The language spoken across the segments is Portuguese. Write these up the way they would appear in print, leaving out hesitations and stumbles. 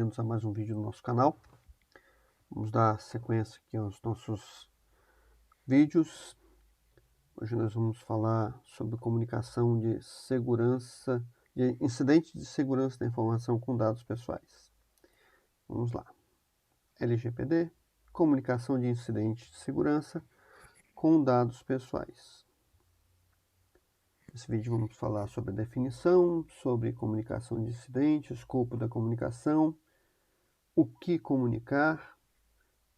bem-vindos a mais um vídeo do nosso canal. Vamos dar sequência aqui aos nossos vídeos. Hoje nós vamos falar sobre comunicação de segurança, de incidentes de segurança da informação com dados pessoais. Vamos lá. LGPD, comunicação de incidentes de segurança com dados pessoais. Nesse vídeo vamos falar sobre a definição, sobre comunicação de incidente, escopo da comunicação, o que comunicar,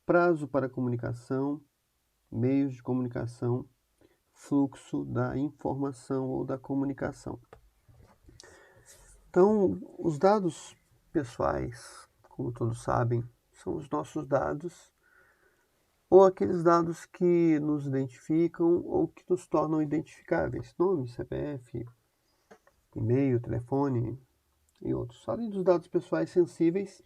prazo para comunicação, meios de comunicação, fluxo da informação ou da comunicação. Então, os dados pessoais, como todos sabem, são os nossos dados ou aqueles dados que nos identificam ou que nos tornam identificáveis. Nome, CPF, e-mail, telefone e outros. Além dos dados pessoais sensíveis,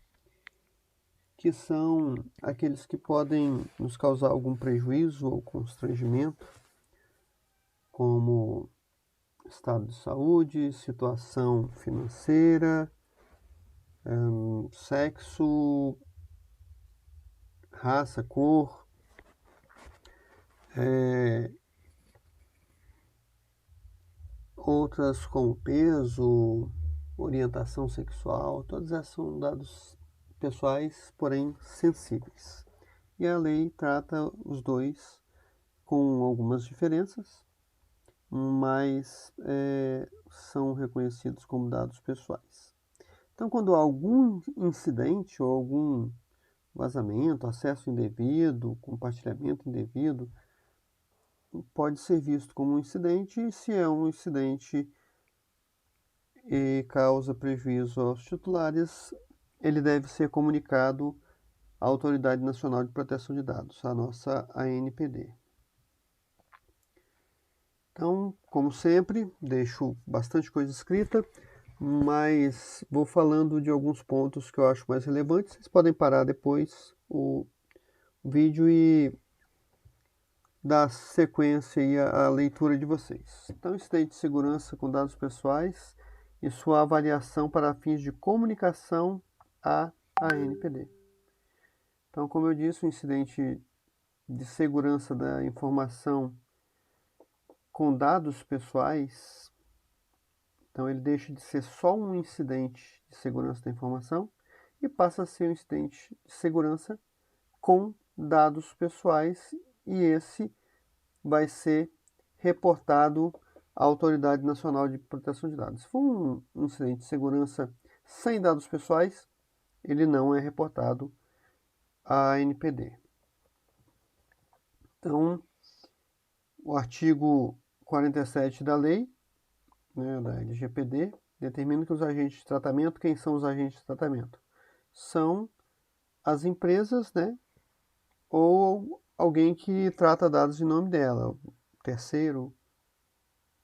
que são aqueles que podem nos causar algum prejuízo ou constrangimento, como estado de saúde, situação financeira, sexo, raça, cor, outras como peso, orientação sexual, todos esses são dados pessoais, porém sensíveis. E a lei trata os dois com algumas diferenças, mas são reconhecidos como dados pessoais. Então, quando há algum incidente ou algum vazamento, acesso indevido, compartilhamento indevido, pode ser visto como um incidente, e se é um incidente e causa prejuízo aos titulares, ele deve ser comunicado à Autoridade Nacional de Proteção de Dados, a nossa ANPD. Então, como sempre, deixo bastante coisa escrita, mas vou falando de alguns pontos que eu acho mais relevantes. Vocês podem parar depois o vídeo e dar sequência aí à leitura de vocês. Então, incidente de segurança com dados pessoais e sua avaliação para fins de comunicação à ANPD. Então, como eu disse, o incidente de segurança da informação com dados pessoais, então ele deixa de ser só um incidente de segurança da informação e passa a ser um incidente de segurança com dados pessoais, e esse vai ser reportado à Autoridade Nacional de Proteção de Dados. Se for um incidente de segurança sem dados pessoais, ele não é reportado à ANPD. Então, o artigo 47 da lei, da LGPD, determina que os agentes de tratamento, quem são os agentes de tratamento? São as empresas, ou alguém que trata dados em nome dela, terceiro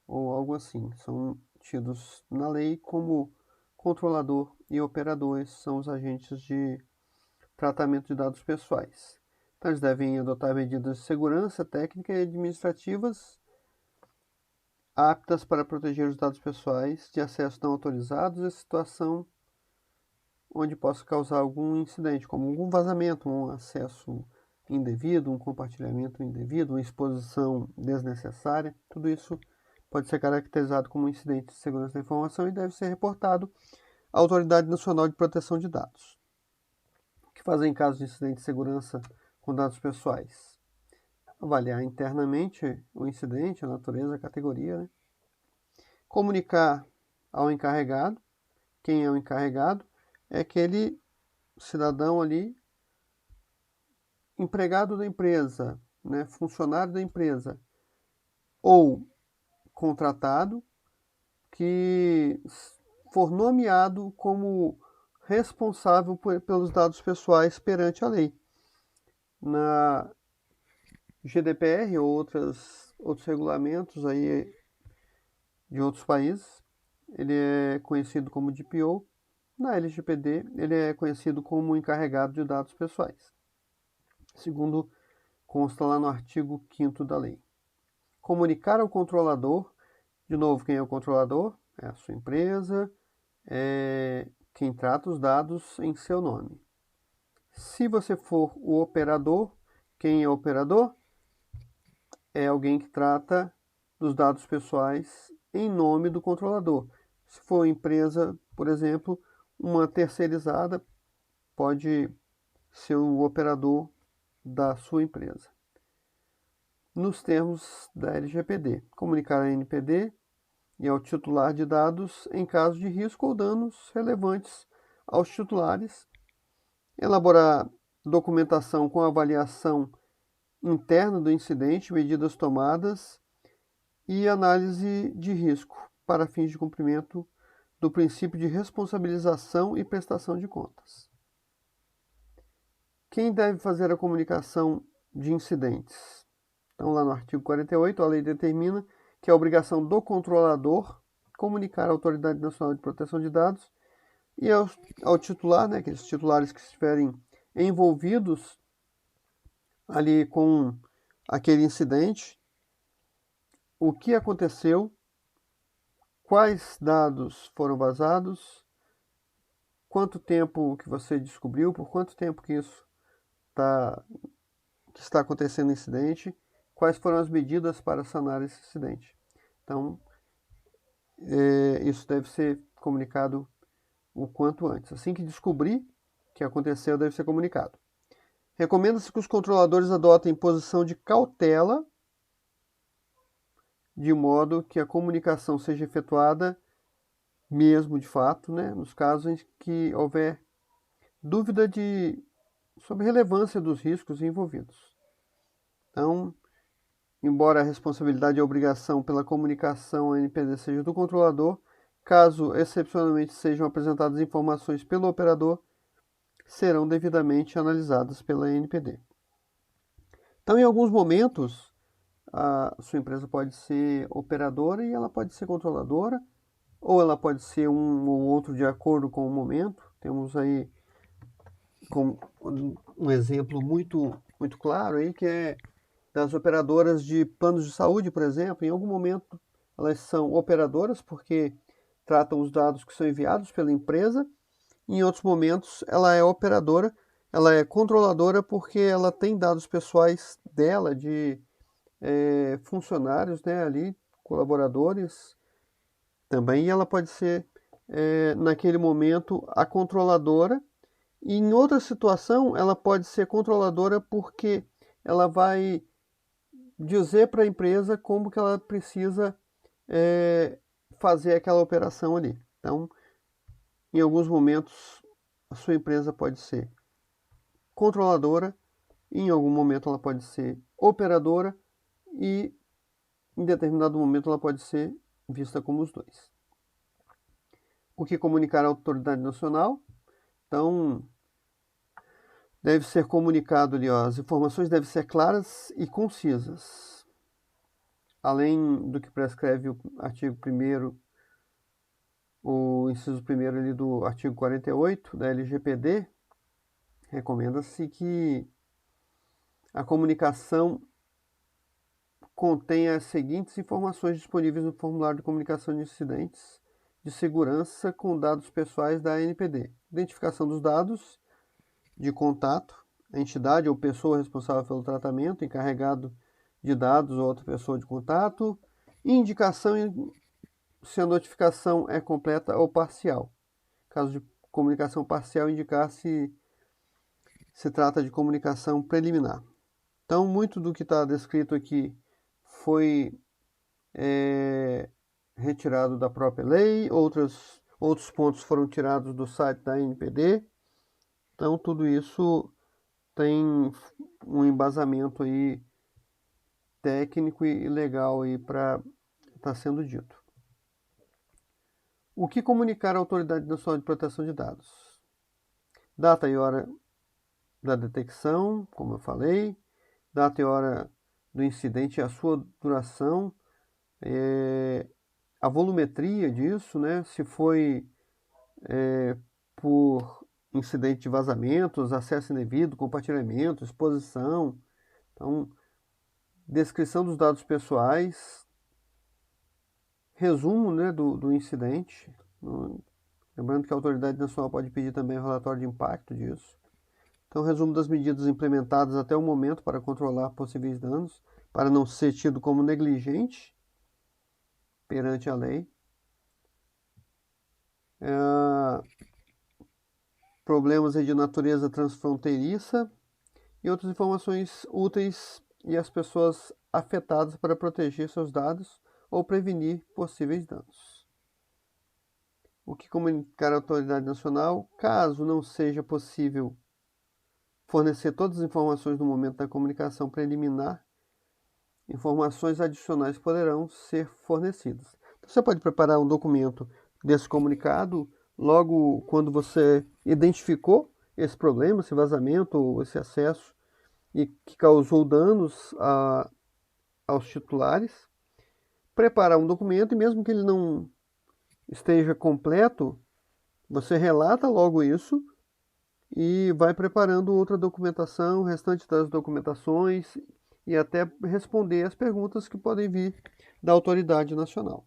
ou algo assim. São tidos na lei como controlador e operador, esses são os agentes de tratamento de dados pessoais. Então, eles devem adotar medidas de segurança técnica e administrativas aptas para proteger os dados pessoais de acesso não autorizados e situação onde possa causar algum incidente, como algum vazamento, um acesso indevido, um compartilhamento indevido, uma exposição desnecessária. Tudo isso pode ser caracterizado como um incidente de segurança da informação e deve ser reportado à Autoridade Nacional de Proteção de Dados. O que fazer em caso de incidente de segurança com dados pessoais? Avaliar internamente o incidente, a natureza, a categoria, Comunicar ao encarregado. Quem é o encarregado? É aquele cidadão ali, empregado da empresa, funcionário da empresa, ou contratado, que for nomeado como responsável pelos dados pessoais perante a lei. Na GDPR ou outros regulamentos aí de outros países, ele é conhecido como DPO. Na LGPD, ele é conhecido como encarregado de dados pessoais, segundo consta lá no artigo 5º da lei. Comunicar ao controlador, de novo, quem é o controlador? É a sua empresa. quem trata os dados em seu nome. Se você for o operador, quem é o operador? É alguém que trata dos dados pessoais em nome do controlador. Se for empresa, por exemplo, uma terceirizada pode ser o operador da sua empresa. Nos termos da LGPD, comunicar a NPD e ao titular de dados em caso de risco ou danos relevantes aos titulares, elaborar documentação com avaliação interna do incidente, medidas tomadas e análise de risco para fins de cumprimento do princípio de responsabilização e prestação de contas. Quem deve fazer a comunicação de incidentes? Então, lá no artigo 48, a lei determina que é a obrigação do controlador comunicar à Autoridade Nacional de Proteção de Dados e ao titular, né, aqueles titulares que estiverem envolvidos ali com aquele incidente, o que aconteceu, quais dados foram vazados, quanto tempo que você descobriu, por quanto tempo que isso que está acontecendo o incidente, quais foram as medidas para sanar esse incidente. Então, isso deve ser comunicado o quanto antes. Assim que descobrir que aconteceu, deve ser comunicado. Recomenda-se que os controladores adotem posição de cautela, de modo que a comunicação seja efetuada mesmo de fato, né, nos casos em que houver dúvida sobre a relevância dos riscos envolvidos. Então, embora a responsabilidade e a obrigação pela comunicação à NPD seja do controlador, caso excepcionalmente sejam apresentadas informações pelo operador, serão devidamente analisadas pela NPD. Então, em alguns momentos, a sua empresa pode ser operadora e ela pode ser controladora, ou ela pode ser um ou outro de acordo com o momento. Temos aí um exemplo muito claro aí, que é das operadoras de planos de saúde, por exemplo. Em algum momento elas são operadoras porque tratam os dados que são enviados pela empresa. Em outros momentos ela é operadora, ela é controladora porque ela tem dados pessoais dela, de funcionários, né, ali, colaboradores também. E ela pode ser, naquele momento, a controladora. E em outra situação, ela pode ser controladora porque ela vai dizer para a empresa como que ela precisa fazer aquela operação ali. Então, em alguns momentos, a sua empresa pode ser controladora, e em algum momento ela pode ser operadora, e em determinado momento ela pode ser vista como os dois. O que comunicar à autoridade nacional? Então, deve ser comunicado ali, ó, as informações devem ser claras e concisas. Além do que prescreve o artigo 1º, o inciso 1º ali do artigo 48 da LGPD, recomenda-se que a comunicação contenha as seguintes informações disponíveis no formulário de comunicação de incidentes de segurança com dados pessoais da ANPD. Identificação dos dados de contato, a entidade ou pessoa responsável pelo tratamento, encarregado de dados ou outra pessoa de contato, e indicação se a notificação é completa ou parcial. Caso de comunicação parcial, indicar se trata de comunicação preliminar. Então, muito do que está descrito aqui foi retirado da própria lei, outros pontos foram tirados do site da ANPD. Então, tudo isso tem um embasamento aí técnico e legal aí para estar sendo dito. O que comunicar à Autoridade Nacional de Proteção de Dados? Data e hora da detecção, como eu falei, data e hora do incidente e a sua duração, a volumetria disso, né? Se foi por incidente de vazamentos, acesso indevido, compartilhamento, exposição. Então, descrição dos dados pessoais, resumo, né, do incidente, Lembrando que a autoridade nacional pode pedir também o relatório de impacto disso. Então, resumo das medidas implementadas até o momento para controlar possíveis danos, para não ser tido como negligente perante a lei. Problemas de natureza transfronteiriça e outras informações úteis e as pessoas afetadas para proteger seus dados ou prevenir possíveis danos. O que comunicar à autoridade nacional, caso não seja possível fornecer todas as informações no momento da comunicação preliminar, informações adicionais poderão ser fornecidas. Então, você pode preparar um documento desse comunicado logo quando você identificou esse problema, esse vazamento ou esse acesso e que causou danos aos titulares. Preparar um documento e mesmo que ele não esteja completo, você relata logo isso e vai preparando outra documentação, o restante das documentações e até responder as perguntas que podem vir da autoridade nacional.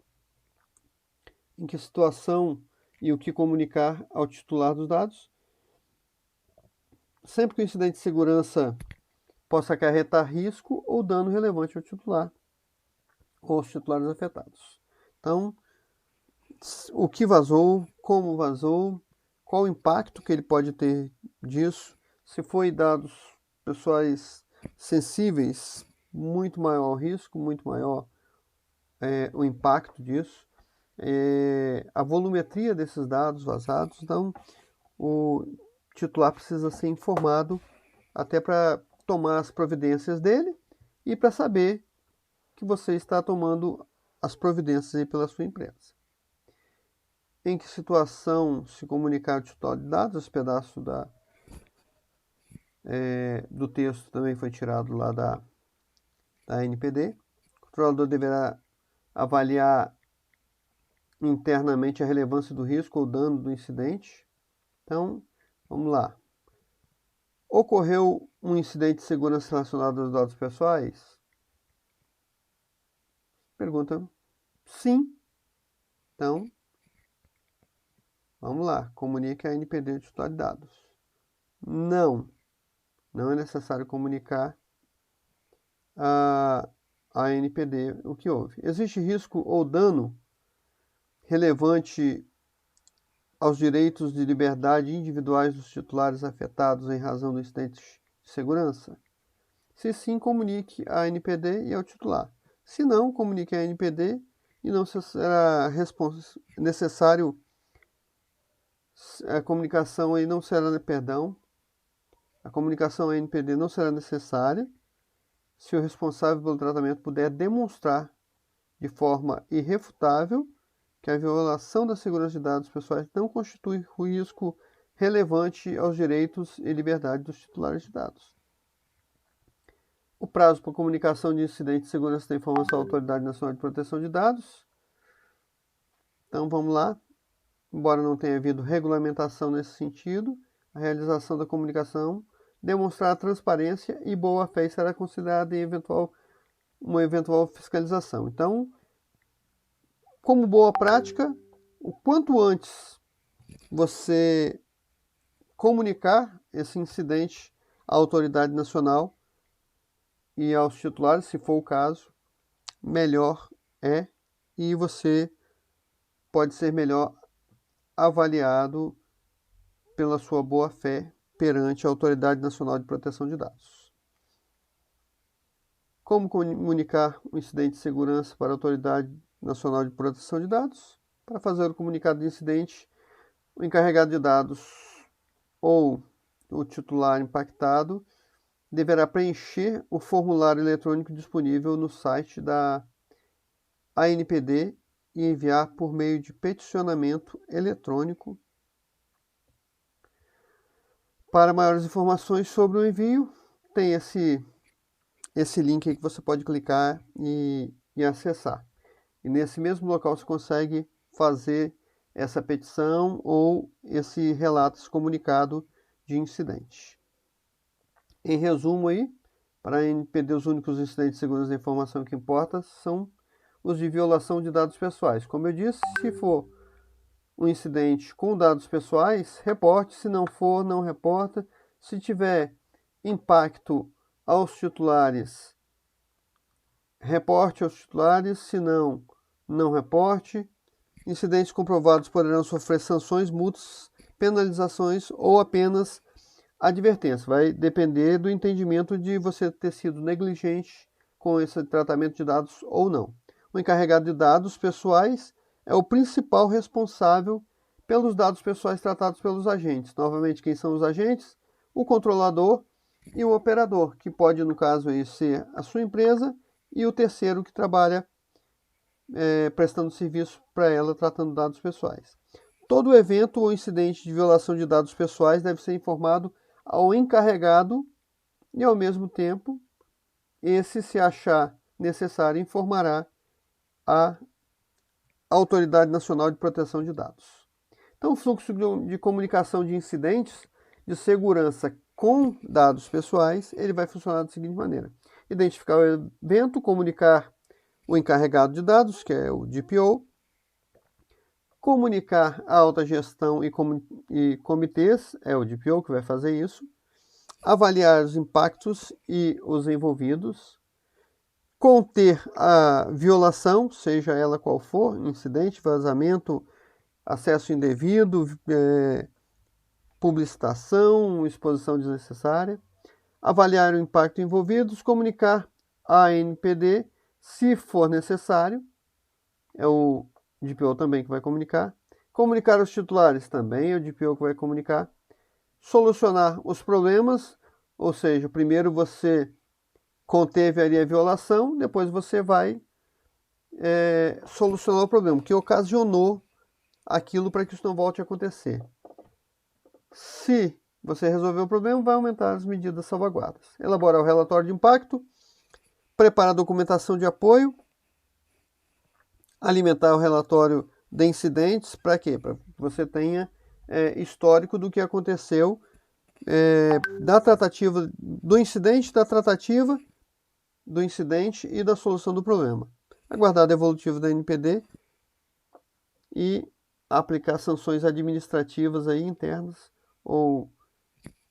Em que situação e o que comunicar ao titular dos dados? Sempre que o incidente de segurança possa acarretar risco ou dano relevante ao titular ou aos titulares afetados. Então, o que vazou, como vazou, qual o impacto que ele pode ter disso, se foi dados pessoais sensíveis, muito maior o risco, muito maior o impacto disso, a volumetria desses dados vazados. Então, o titular precisa ser informado até para tomar as providências dele e para saber que você está tomando as providências aí pela sua empresa. Em que situação se comunicar o titular de dados? Esse pedaço do texto também foi tirado lá da NPD. O controlador deverá avaliar internamente a relevância do risco ou dano do incidente. Então, vamos lá. Ocorreu um incidente de segurança relacionado aos dados pessoais? Pergunta: sim. Então, vamos lá. Comunique a NPD o titular de dados. Não. Não é necessário comunicar a NPD o que houve. Existe risco ou dano relevante aos direitos de liberdade individuais dos titulares afetados em razão do incidente de segurança? Se sim, comunique a NPD e ao titular. Se não, comunique a NPD e não será necessário a comunicação aí não será, a comunicação à NPD não será necessária se o responsável pelo tratamento puder demonstrar de forma irrefutável que a violação da segurança de dados pessoais não constitui risco relevante aos direitos e liberdade dos titulares de dados. O prazo para comunicação de incidente de segurança da informação à Autoridade Nacional de Proteção de Dados. Então vamos lá. Embora não tenha havido regulamentação nesse sentido, a realização da comunicação demonstrar transparência e boa-fé será considerada em uma eventual fiscalização. Então, como boa prática, o quanto antes você comunicar esse incidente à autoridade nacional e aos titulares, se for o caso, melhor é, e você pode ser melhor avaliado pela sua boa-fé perante a Autoridade Nacional de Proteção de Dados. Como comunicar o incidente de segurança para a Autoridade Nacional de Proteção de Dados? Para fazer o comunicado de incidente, o encarregado de dados ou o titular impactado deverá preencher o formulário eletrônico disponível no site da ANPD e enviar por meio de peticionamento eletrônico. Para maiores informações sobre o envio, tem esse link aí que você pode clicar e acessar. E nesse mesmo local você consegue fazer essa petição ou esse relato, esse comunicado de incidente. Em resumo aí, para a NPD, os únicos incidentes de segurança da informação que importam são os de violação de dados pessoais. Como eu disse, se for um incidente com dados pessoais, reporte. Se não for, não reporta. Se tiver impacto aos titulares, reporte aos titulares. Se não, não reporte. Incidentes comprovados poderão sofrer sanções, multas, penalizações ou apenas advertência. Vai depender do entendimento de você ter sido negligente com esse tratamento de dados ou não. O encarregado de dados pessoais é o principal responsável pelos dados pessoais tratados pelos agentes. Novamente, quem são os agentes? O controlador e o operador, que pode, no caso, aí, ser a sua empresa e o terceiro que trabalha prestando serviço para ela, tratando dados pessoais. Todo evento ou incidente de violação de dados pessoais deve ser informado ao encarregado e, ao mesmo tempo, esse, se achar necessário, informará a Autoridade Nacional de Proteção de Dados. Então, o fluxo de comunicação de incidentes de segurança com dados pessoais, ele vai funcionar da seguinte maneira: identificar o evento, comunicar o encarregado de dados, que é o DPO, comunicar a alta gestão e comitês, é o DPO que vai fazer isso, avaliar os impactos e os envolvidos, conter a violação, seja ela qual for, incidente, vazamento, acesso indevido, publicitação, exposição desnecessária, avaliar o impacto envolvidos, comunicar a ANPD, se for necessário, é o DPO também que vai comunicar, comunicar aos titulares também, é o DPO que vai comunicar, solucionar os problemas, ou seja, primeiro você conteve ali a violação, depois você vai solucionar o problema, que ocasionou aquilo para que isso não volte a acontecer. Se você resolver o problema, vai aumentar as medidas salvaguardas. Elaborar o relatório de impacto, preparar a documentação de apoio, alimentar o relatório de incidentes, para quê? Para que você tenha histórico do que aconteceu da tratativa do incidente, do incidente e da solução do problema. Aguardar a devolutiva da NPD e aplicar sanções administrativas aí internas ou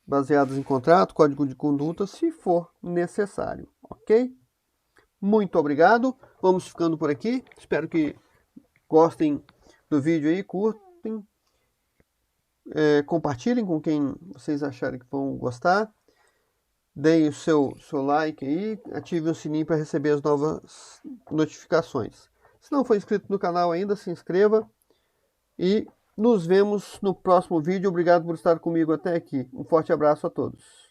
baseadas em contrato, código de conduta, se for necessário, ok? Muito obrigado, vamos ficando por aqui, espero que gostem do vídeo aí, curtem, compartilhem com quem vocês acharem que vão gostar, deem o seu like aí, ativem o sininho para receber as novas notificações. Se não for inscrito no canal ainda, se inscreva e nos vemos no próximo vídeo. Obrigado por estar comigo até aqui. Um forte abraço a todos.